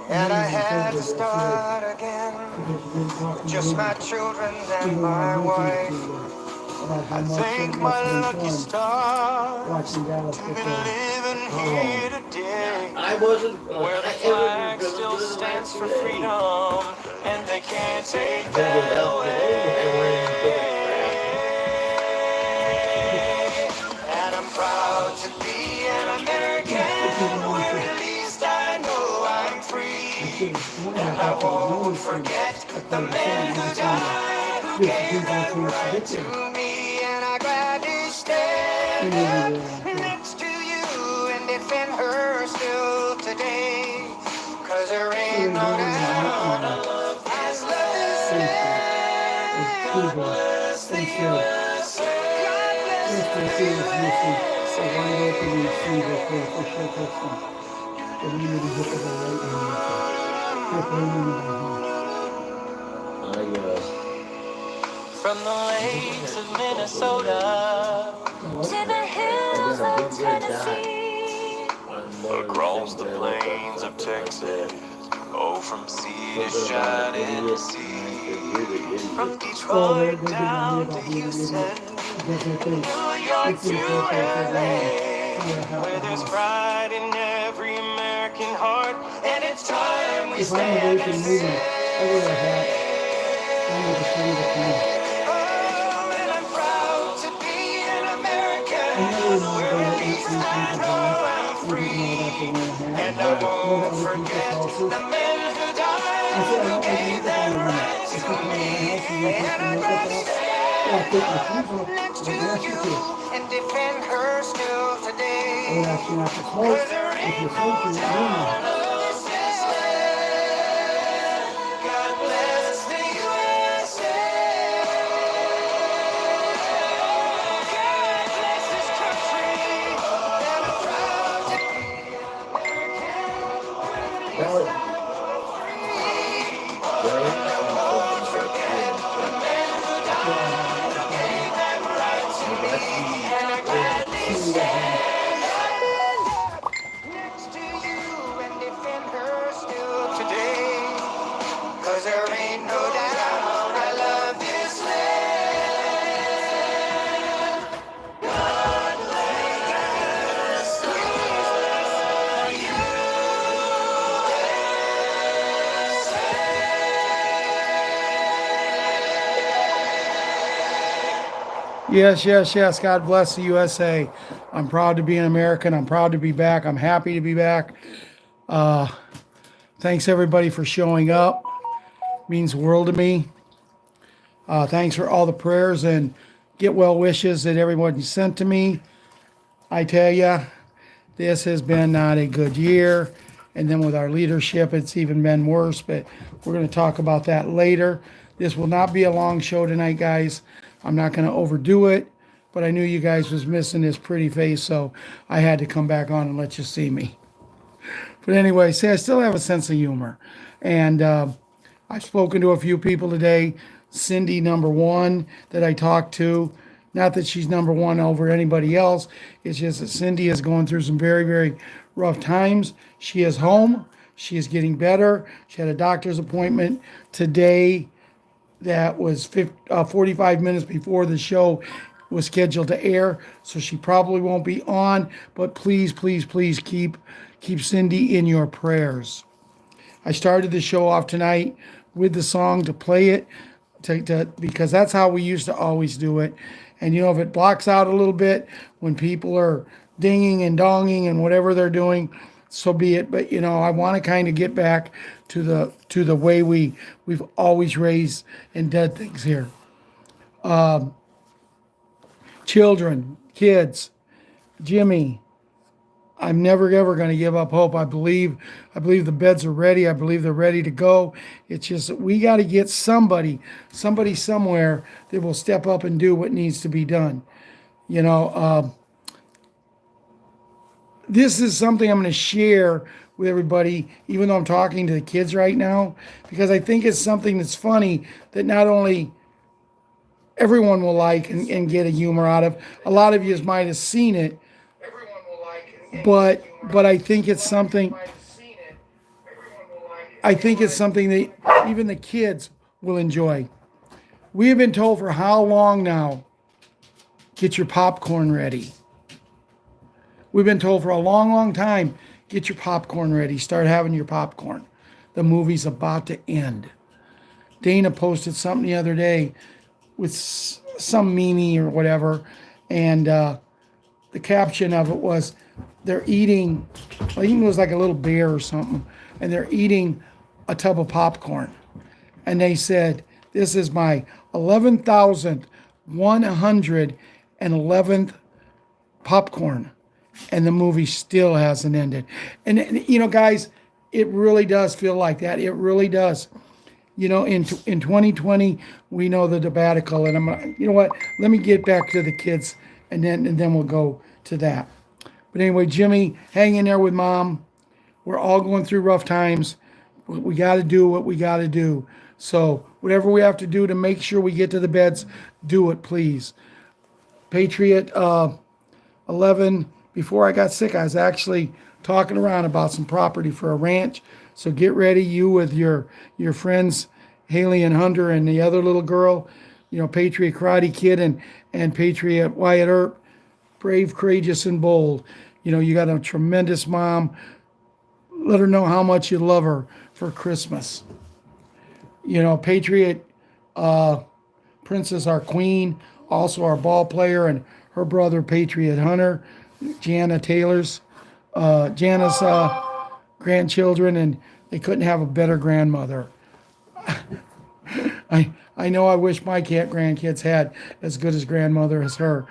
And I had to start again, just my children and my wife. I thank my lucky stars to be living here today, where the flag still stands for freedom, and they can't take that away. And I'm proud to be an American, where at least I know I'm free. And I won't forget the men who died, who gave that right to me. And I gladly stand next to you and defend her still today. 'Cause there ain't no doubt as love is land. God bless the USA. God bless the From the lakes of Minnesota to the hills of Tennessee, across the plains of Texas, oh, from sea to shining sea, from Detroit down to Houston, New York to LA, where there's pride in every American heart, and it's time we stand and say, oh, and I'm proud to be an American, where at least I know I'm free, and I won't forget the men who died, who gave their right to me, and I'm gonna stand next to you and defend her still today. 'Cause there ain't no town of this land. God bless the USA. God bless this country. And I'm proud to be American. And I won't forget the men who died, who gave that right to me. And I gladly stand next to you and defend her still today. 'Cause there ain't no doubt I love this land. God bless the Yes, yes, yes. God bless the USA. I'm proud to be an American. I'm proud to be back. I'm happy to be back. Uh, thanks everybody for showing up. Means the world to me. Thanks for all the prayers and get well wishes that everyone sent to me. I tell you, this has been not a good year. And then with our leadership, it's even been worse. But we're going to talk about that later. This will not be a long show tonight, guys. I'm not going to overdo it. But I knew you guys was missing this pretty face, so I had to come back on and let you see me. But anyway, see, I still have a sense of humor. And I've spoken to a few people today. Cindy, number one, that I talked to. Not that she's number one over anybody else. It's just that Cindy is going through some very, very rough times. She is home. She is getting better. She had a doctor's appointment today that was 45 minutes before the show was scheduled to air. So she probably won't be on. But please, please, please keep Cindy in your prayers. I started the show off tonight with the song to play it because that's how we used to always do it. And if it blocks out a little bit when people are dinging and donging and whatever they're doing, so be it. But I want to kind of get back to the way we've always raised and did things here. Children, kids, Jimmy, I'm never ever going to give up hope. I believe the beds are ready. I believe they're ready to go. It's just that we got to get somebody somewhere that will step up and do what needs to be done. This is something I'm going to share with everybody, even though I'm talking to the kids right now, because I think it's something that's funny that not only everyone will like and get a humor out of. A lot of you might have seen it, but I think it's something. I think it's something that even the kids will enjoy. We have been told for how long now, get your popcorn ready. We've been told for a long, long time, get your popcorn ready. Start having your popcorn. The movie's about to end. Dana posted something the other day with some meme or whatever, and the caption of it was, they're eating, I think it was like a little bear or something, and they're eating a tub of popcorn. And they said, this is my 11,111th popcorn. And the movie still hasn't ended. And you know, guys, it really does feel like that. It really does. You know, in 2020, we know the sabbatical, and you know what? Let me get back to the kids, and then we'll go to that. But anyway, Jimmy, hang in there with Mom. We're all going through rough times. We got to do what we got to do. So whatever we have to do to make sure we get to the beds, do it, please. Patriot 11. Before I got sick, I was actually talking around about some property for a ranch. So get ready, you with your friends, Haley and Hunter, and the other little girl, you know, Patriot Karate Kid and Patriot Wyatt Earp, brave, courageous, and bold. You know, you got a tremendous mom. Let her know how much you love her for Christmas. You know, Patriot Princess, our queen, also our ball player, and her brother, Patriot Hunter, Jana Taylor's, Jana's grandchildren, and they couldn't have a better grandmother. I know I wish my grandkids had as good as grandmother as her.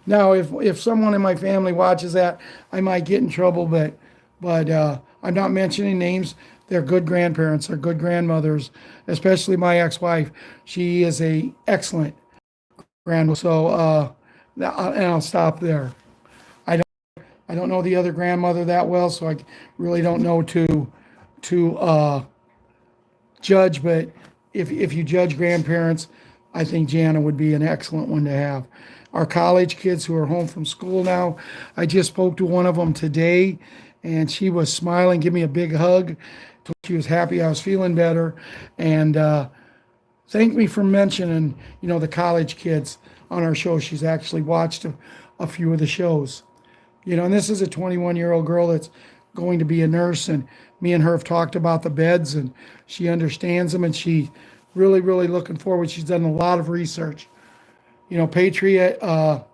Now, if someone in my family watches that, I might get in trouble, but I'm not mentioning names. They're good grandparents, they're good grandmothers, especially my ex-wife. She is a excellent grandmother. So, and I'll stop there. I don't know the other grandmother that well, so I really don't know to judge. But if you judge grandparents, I think Jana would be an excellent one to have. Our college kids who are home from school now, I just spoke to one of them today, and she was smiling, give me a big hug. She was happy I was feeling better, and thanked me for mentioning, you know, the college kids on our show. She's actually watched a few of the shows. You know, and this is a 21-year-old girl that's going to be a nurse, and me and her have talked about the beds, and she understands them, and she really, really looking forward. She's done a lot of research. You know, Patriot, Boog,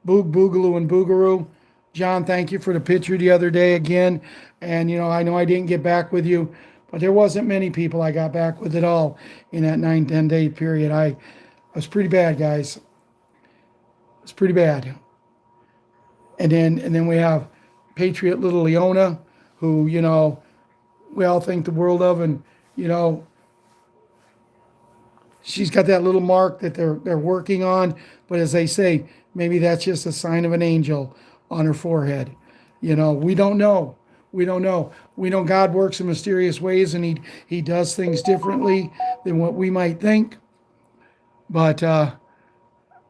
Boogaloo, and Boogaroo. John, thank you for the picture the other day again. And, you know I didn't get back with you, but there wasn't many people I got back with at all in that 9-10 day period. I was pretty bad, guys. It was pretty bad. And then we have Patriot Little Leona, who, you know, we all think the world of, and, you know, she's got that little mark that they're working on, but as they say, maybe that's just a sign of an angel on her forehead. You know, we don't know. We don't know. We know God works in mysterious ways, and he does things differently than what we might think. But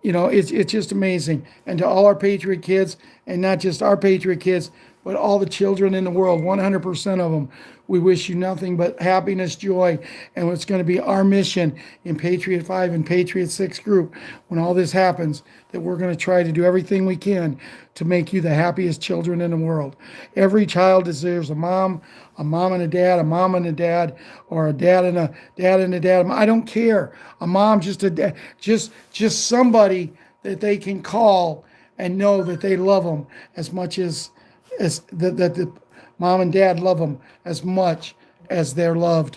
you know, it's just amazing. And to all our Patriot kids, and not just our Patriot kids, but all the children in the world, 100% of them, we wish you nothing but happiness, joy, and what's going to be our mission in Patriot 5 and Patriot 6 group when all this happens, that we're going to try to do everything we can to make you the happiest children in the world. Every child deserves a mom and a dad, a mom and a dad, or a dad and a dad and a dad. I don't care. A mom, just a dad, just somebody that they can call and know that they love them as much as that the mom and dad love them as much as they love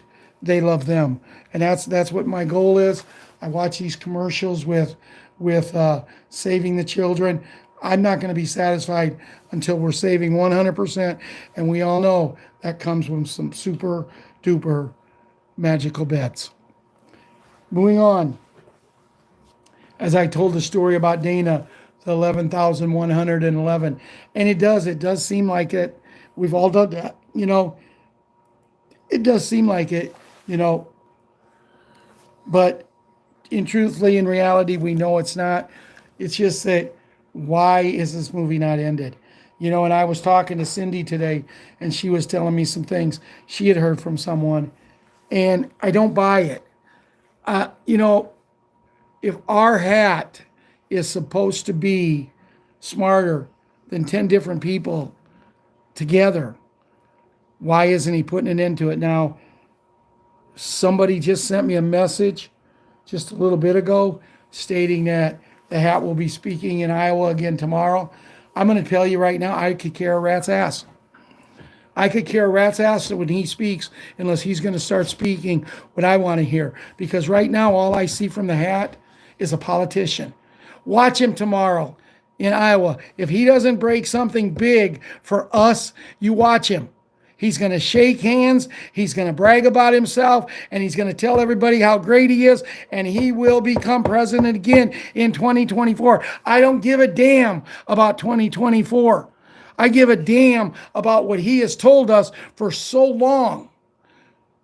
them. And that's what my goal is. I watch these commercials with saving the children. I'm not going to be satisfied until we're saving 100%. And we all know that comes with some super duper magical bets. Moving on. As I told the story about Dana, the 11,111. And it does seem like it. We've all done that, you know. It does seem like it, you know. But in reality, we know it's not. It's just that, why is this movie not ended? You know, and I was talking to Cindy today, and she was telling me some things she had heard from someone, and I don't buy it. You know, if our hat is supposed to be smarter than 10 different people together, why isn't he putting an end to it now? Somebody just sent me a message just a little bit ago stating that the hat will be speaking in Iowa again tomorrow. I'm going to tell you right now, I could care a rat's ass. I could care a rat's ass when he speaks, unless he's going to start speaking what I want to hear. Because right now, all I see from the hat is a politician. Watch him tomorrow in Iowa. If he doesn't break something big for us, you watch him. He's going to shake hands, he's going to brag about himself, and he's going to tell everybody how great he is, and he will become president again in 2024. I don't give a damn about 2024. I give a damn about what he has told us for so long,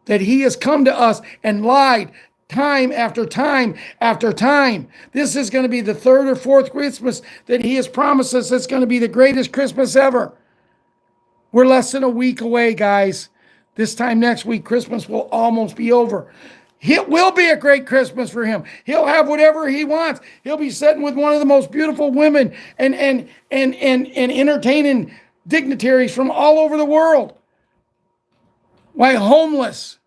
that he has come to us and lied time after time after time. This is going to be the third or fourth Christmas that he has promised us. It's going to be the greatest Christmas ever. We're less than a week away, guys. This time next week, Christmas will almost be over. It will be a great Christmas for him. He'll have whatever he wants. He'll be sitting with one of the most beautiful women and entertaining dignitaries from all over the world. Why homeless?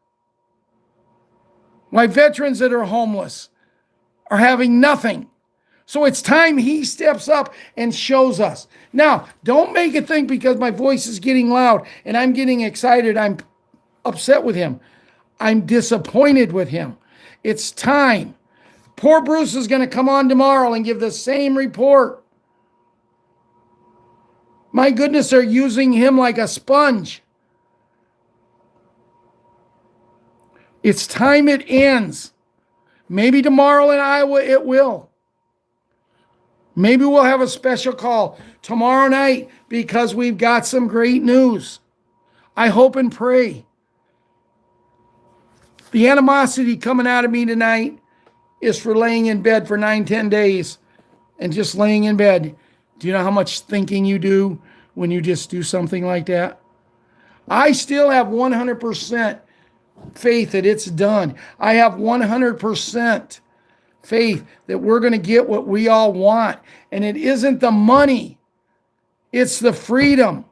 Why veterans that are homeless are having nothing? So it's time he steps up and shows us. Now, don't make it think because my voice is getting loud and I'm getting excited, I'm upset with him. I'm disappointed with him. It's time. Poor Bruce is going to come on tomorrow and give the same report. My goodness, they're using him like a sponge. It's time it ends. Maybe tomorrow in Iowa it will. Maybe we'll have a special call tomorrow night because we've got some great news. I hope and pray. The animosity coming out of me tonight is for laying in bed for 9-10 days and just laying in bed. Do you know how much thinking you do when you just do something like that? I still have 100% faith that it's done. I have 100% faith that we're going to get what we all want. And it isn't the money. It's the freedom.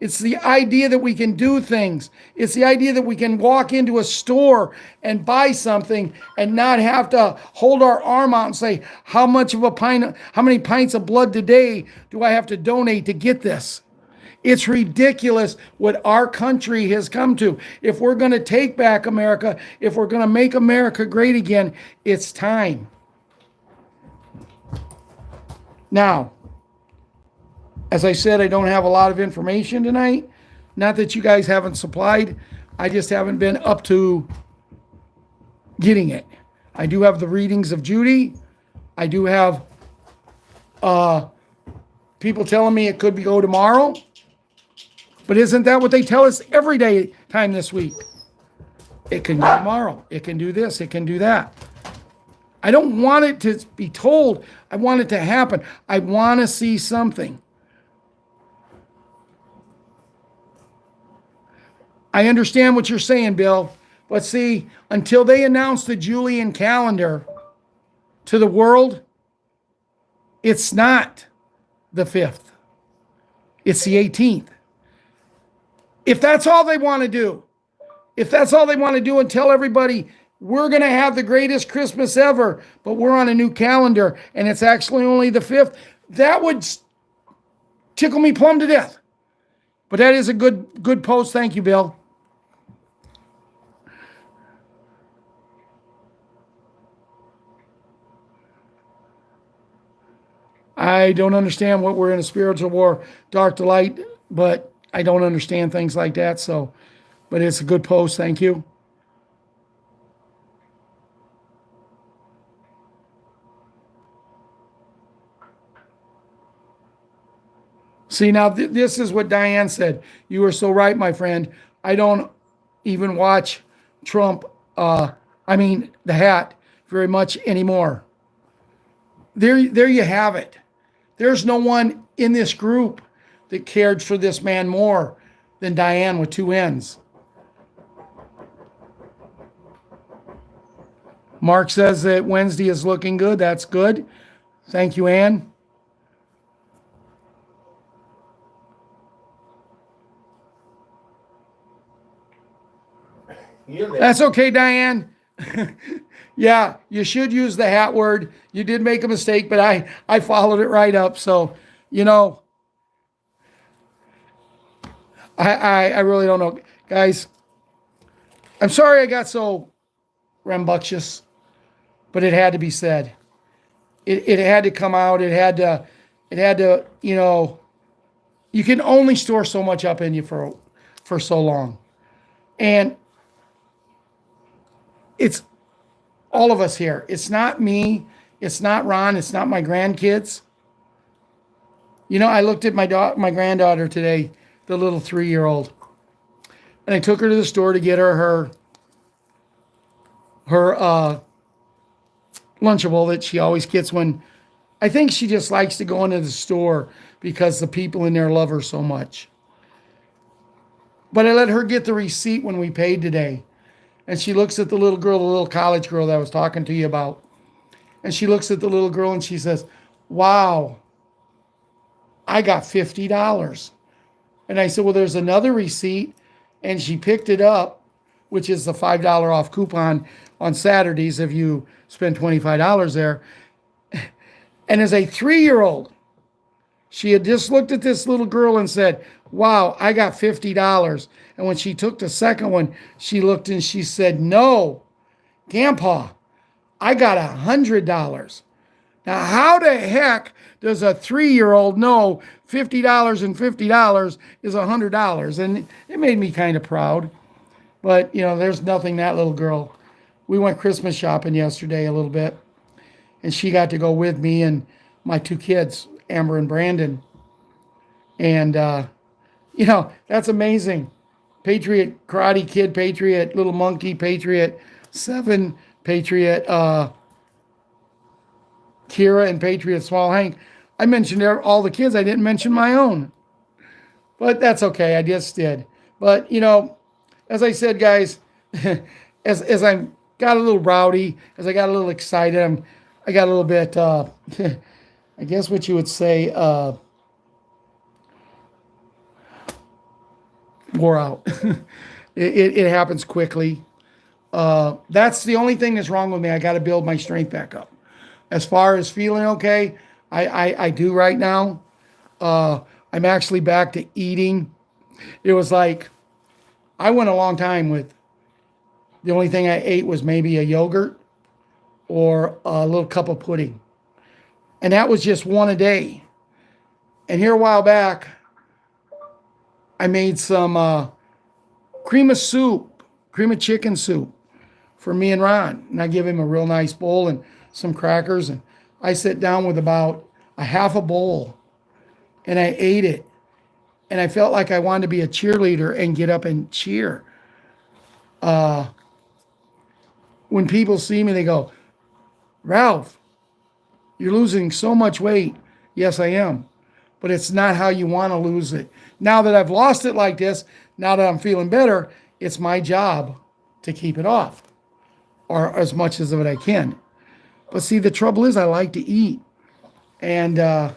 It's the idea that we can do things. It's the idea that we can walk into a store and buy something and not have to hold our arm out and say, how many pints of blood today do I have to donate to get this? It's ridiculous what our country has come to. If we're going to take back America, if we're going to make America great again, it's time. Now, as I said, I don't have a lot of information tonight. Not that you guys haven't supplied. I just haven't been up to getting it. I do have the readings of Judy. I do have people telling me it could go tomorrow. But isn't that what they tell us every day time this week? It can go tomorrow. It can do this. It can do that. I don't want it to be told. I want it to happen. I want to see something. I understand what you're saying, Bill. But see, until they announce the Julian calendar to the world, it's not the 5th. It's the 18th. If that's all they want to do, and tell everybody we're going to have the greatest Christmas ever, but we're on a new calendar and it's actually only the 5th, that would tickle me plumb to death. But that is a good post. Thank you, Bill. I don't understand what we're in a spiritual war, dark to light, but I don't understand things like that. But it's a good post. Thank you. See, now this is what Diane said. You are so right, my friend. I don't even watch Trump, the hat, very much anymore. There you have it. There's no one in this group that cared for this man more than Diane with 2 N's. Mark says that Wednesday is looking good. That's good. Thank you, Ann. That's okay, Diane. Yeah, you should use the hat word. You did make a mistake, but I followed it right up. So, you know, I really don't know. Guys, I'm sorry I got so rambunctious, but it had to be said. It had to come out. It had to, you know, you can only store so much up in you for so long. And it's all of us here. It's not me. It's not Ron. It's not my grandkids. You know, I looked at my granddaughter today, the little 3-year-old, and I took her to the store to get her Lunchable that she always gets when, I think she just likes to go into the store because the people in there love her so much. But I let her get the receipt when we paid today. And she looks at the little girl, the little college girl that I was talking to you about. And she looks at the little girl and she says, wow, I got $50. And I said, well, there's another receipt. And she picked it up, which is the $5 off coupon on Saturdays if you spend $25 there. And as a 3-year-old, she had just looked at this little girl and said, wow, I got $50. And when she took the second one, she looked and she said, no, Grandpa, I got $100. Now, how the heck does a 3-year-old know $50 and $50 is $100? And it made me kind of proud. But, you know, there's nothing that little girl. We went Christmas shopping yesterday a little bit, and she got to go with me and my 2 kids, Amber and Brandon. And, you know, that's amazing. Patriot Karate Kid, Patriot Little Monkey, Patriot 7, Patriot Kira, and Patriot Small Hank. I mentioned all the kids. I didn't mention my own. But that's okay. I just did. But, you know, as I said, guys, as I got a little rowdy, as I got a little excited, I got a little bit, I guess what you would say, wore out. It happens quickly. That's the only thing that's wrong with me. I got to build my strength back up. As far as feeling okay, I do right now. I'm actually back to eating. It was like, I went a long time with, the only thing I ate was maybe a yogurt or a little cup of pudding. And that was just one a day. And here a while back, I made some cream of chicken soup for me and Ron. And I give him a real nice bowl and some crackers. And I sat down with about a half a bowl and I ate it. And I felt like I wanted to be a cheerleader and get up and cheer. When people see me, they go, Ralph, you're losing so much weight. Yes, I am. But it's not how you want to lose it. Now that I've lost it like this, now that I'm feeling better, it's my job to keep it off, or as much as of it I can. But see, the trouble is I like to eat. And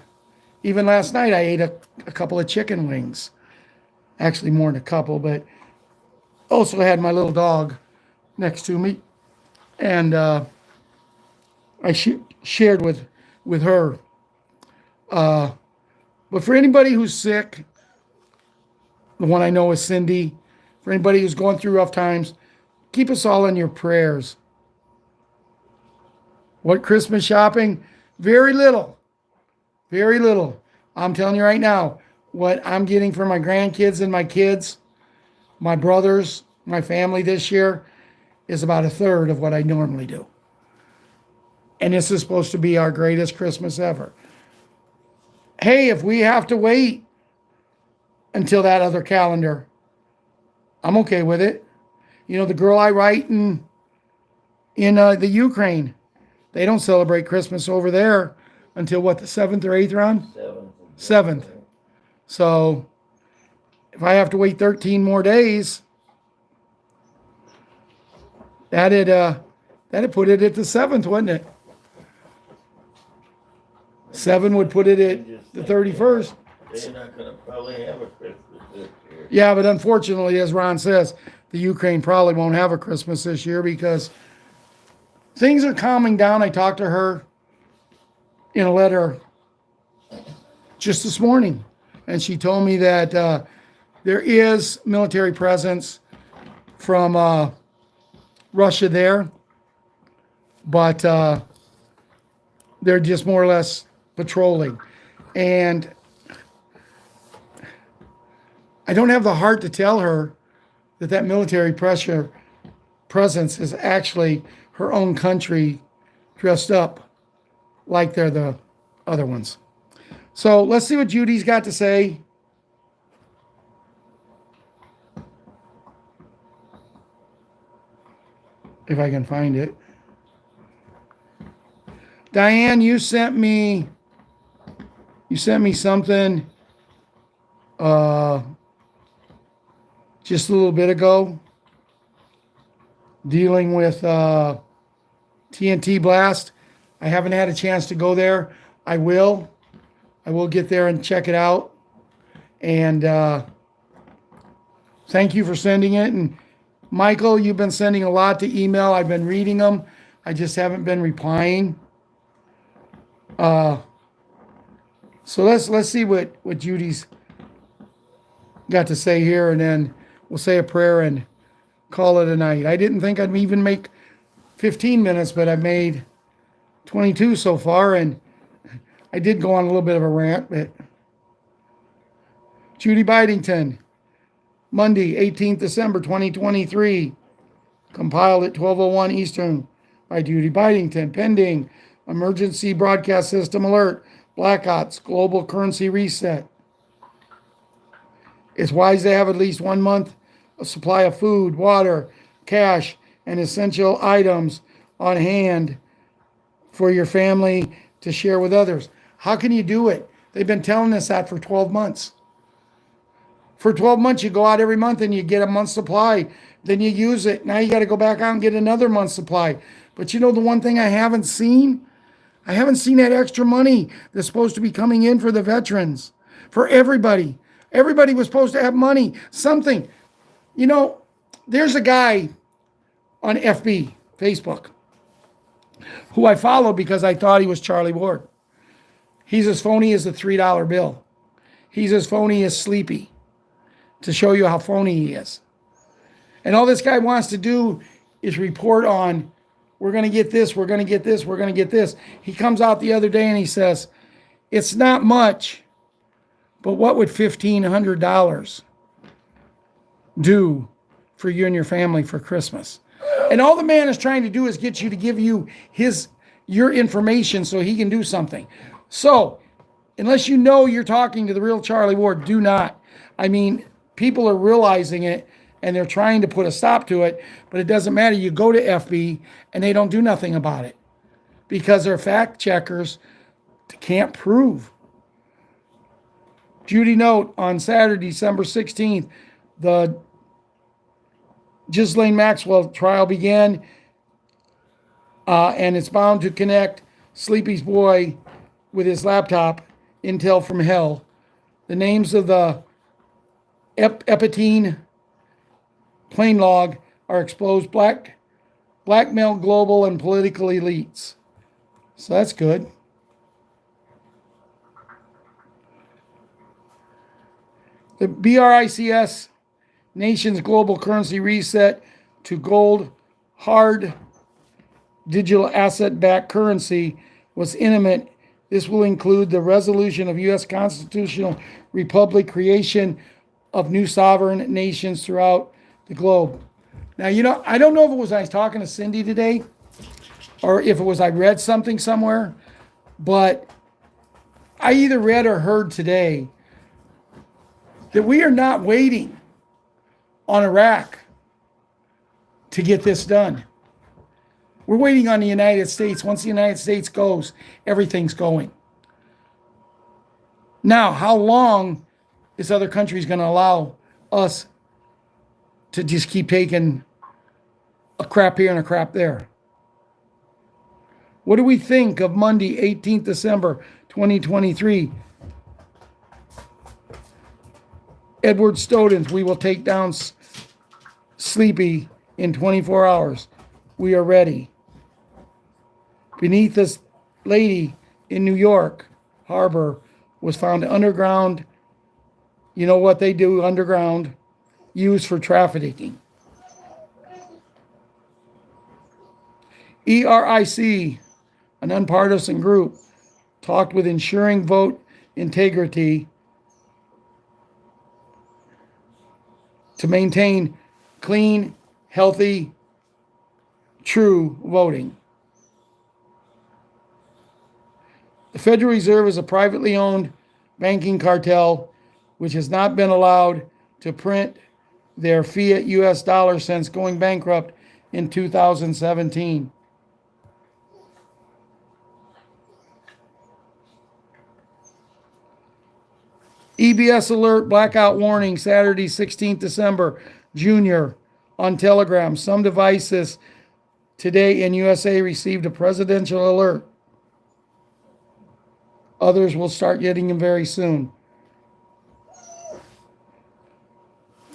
even last night I ate a couple of chicken wings. Actually more than a couple, but also had my little dog next to me. And I shared with her. But for anybody who's sick, the one I know is Cindy. For anybody who's going through rough times, keep us all in your prayers. What Christmas shopping? Very little. Very little. I'm telling you right now, what I'm getting for my grandkids and my kids, my brothers, my family this year is about a third of what I normally do. And this is supposed to be our greatest Christmas ever. Hey, if we have to wait until that other calendar, I'm okay with it. You know, the girl I write in the Ukraine, they don't celebrate Christmas over there until what, the 7th or 8th, Ron? 7th. So if I have to wait 13 more days, that'd put it at the 7th, wouldn't it? 7 would put it at the 31st. They're not going to probably have a Christmas this year. Yeah, but unfortunately, as Ron says, the Ukraine probably won't have a Christmas this year because things are calming down. I talked to her in a letter just this morning, and she told me that there is military presence from Russia there, but they're just more or less patrolling. And I don't have the heart to tell her that military presence is actually her own country dressed up like they're the other ones. So let's see what Judy's got to say. If I can find it. Diane, you sent me something just a little bit ago dealing with TNT Blast. I haven't had a chance to go there. I will get there and check it out. And thank you for sending it. And Michael, you've been sending a lot to email. I've been reading them. I just haven't been replying. So let's see what Judy's got to say here, and then we'll say a prayer and call it a night. I didn't think I'd even make 15 minutes, but I've made 22 so far, and I did go on a little bit of a rant. But Judy Bidington, Monday, 18th December 2023, compiled at 12:01 Eastern by Judy Bidington, pending emergency broadcast system alert, blackouts, global currency reset. It's wise to have at least 1 month of supply of food, water, cash, and essential items on hand for your family to share with others. How can you do it? They've been telling us that for 12 months. For 12 months, you go out every month and you get a month's supply. Then you use it. Now you got to go back out and get another month's supply. But you know the one thing I haven't seen? I haven't seen that extra money that's supposed to be coming in for the veterans, for everybody. Everybody was supposed to have money, something. You know, there's a guy on FB, Facebook, who I follow because I thought he was Charlie Ward. He's as phony as a $3 bill. He's as phony as Sleepy, to show you how phony he is. And all this guy wants to do is report on, we're going to get this, we're going to get this, we're going to get this. He comes out the other day and he says, it's not much, but what would $1,500 do for you and your family for Christmas? And all the man is trying to do is get you to give you your information so he can do something. So, unless you know you're talking to the real Charlie Ward, do not. I mean, people are realizing it and they're trying to put a stop to it, but it doesn't matter. You go to FB and they don't do nothing about it because they're fact checkers can't prove. Judy note, on Saturday, December 16th, the Ghislaine Maxwell trial began, and it's bound to connect Sleepy's boy with his laptop, Intel from Hell. The names of the Epstein plane log are exposed blackmail global and political elites. So that's good. The BRICS nation's global currency reset to gold hard digital asset-backed currency was imminent. This will include the resolution of U.S. constitutional republic, creation of new sovereign nations throughout the globe. Now, you know, I don't know if it was I was talking to Cindy today or if it was I read something somewhere, but I either read or heard today that we are not waiting on Iraq to get this done. We're waiting on the United States. Once the United States goes, everything's going. Now, how long this other country is going to allow us to just keep taking a crap here and a crap there. What do we think of Monday, 18th December, 2023? Edward Snowden's, we will take down Sleepy in 24 hours. We are ready. Beneath this lady in New York Harbor was found underground. You know what they do underground? Used for trafficking. ERIC, a nonpartisan group, talked with ensuring vote integrity to maintain clean, healthy, true voting. The Federal Reserve is a privately owned banking cartel which has not been allowed to print their fiat US dollar since going bankrupt in 2017. EBS alert, blackout warning, Saturday, 16th December, Junior, on Telegram. Some devices today in USA received a presidential alert. Others will start getting them very soon.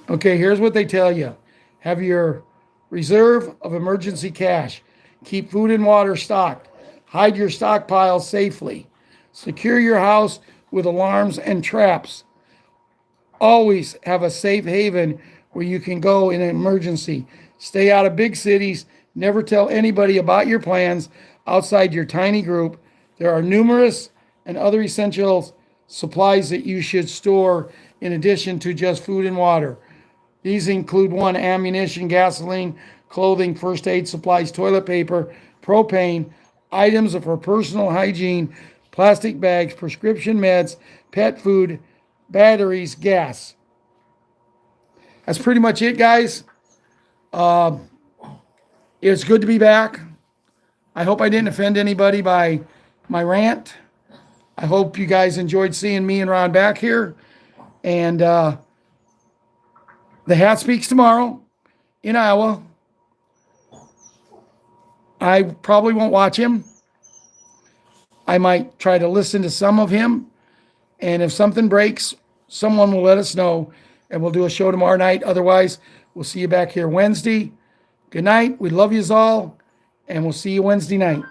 Okay, here's what they tell you. Have your reserve of emergency cash. Keep food and water stocked. Hide your stockpiles safely. Secure your house with alarms and traps. Always have a safe haven where you can go in an emergency. Stay out of big cities. Never tell anybody about your plans outside your tiny group. There are numerous and other essential supplies that you should store in addition to just food and water. These include 1, ammunition, gasoline, clothing, first aid supplies, toilet paper, propane, items for personal hygiene, plastic bags, prescription meds, pet food, batteries, gas. That's pretty much it, guys. It's good to be back. I hope I didn't offend anybody by my rant. I hope you guys enjoyed seeing me and Ron back here. And the Hat speaks tomorrow in Iowa. I probably won't watch him. I might try to listen to some of him. And if something breaks, someone will let us know. And we'll do a show tomorrow night. Otherwise, we'll see you back here Wednesday. Good night. We love yous all. And we'll see you Wednesday night.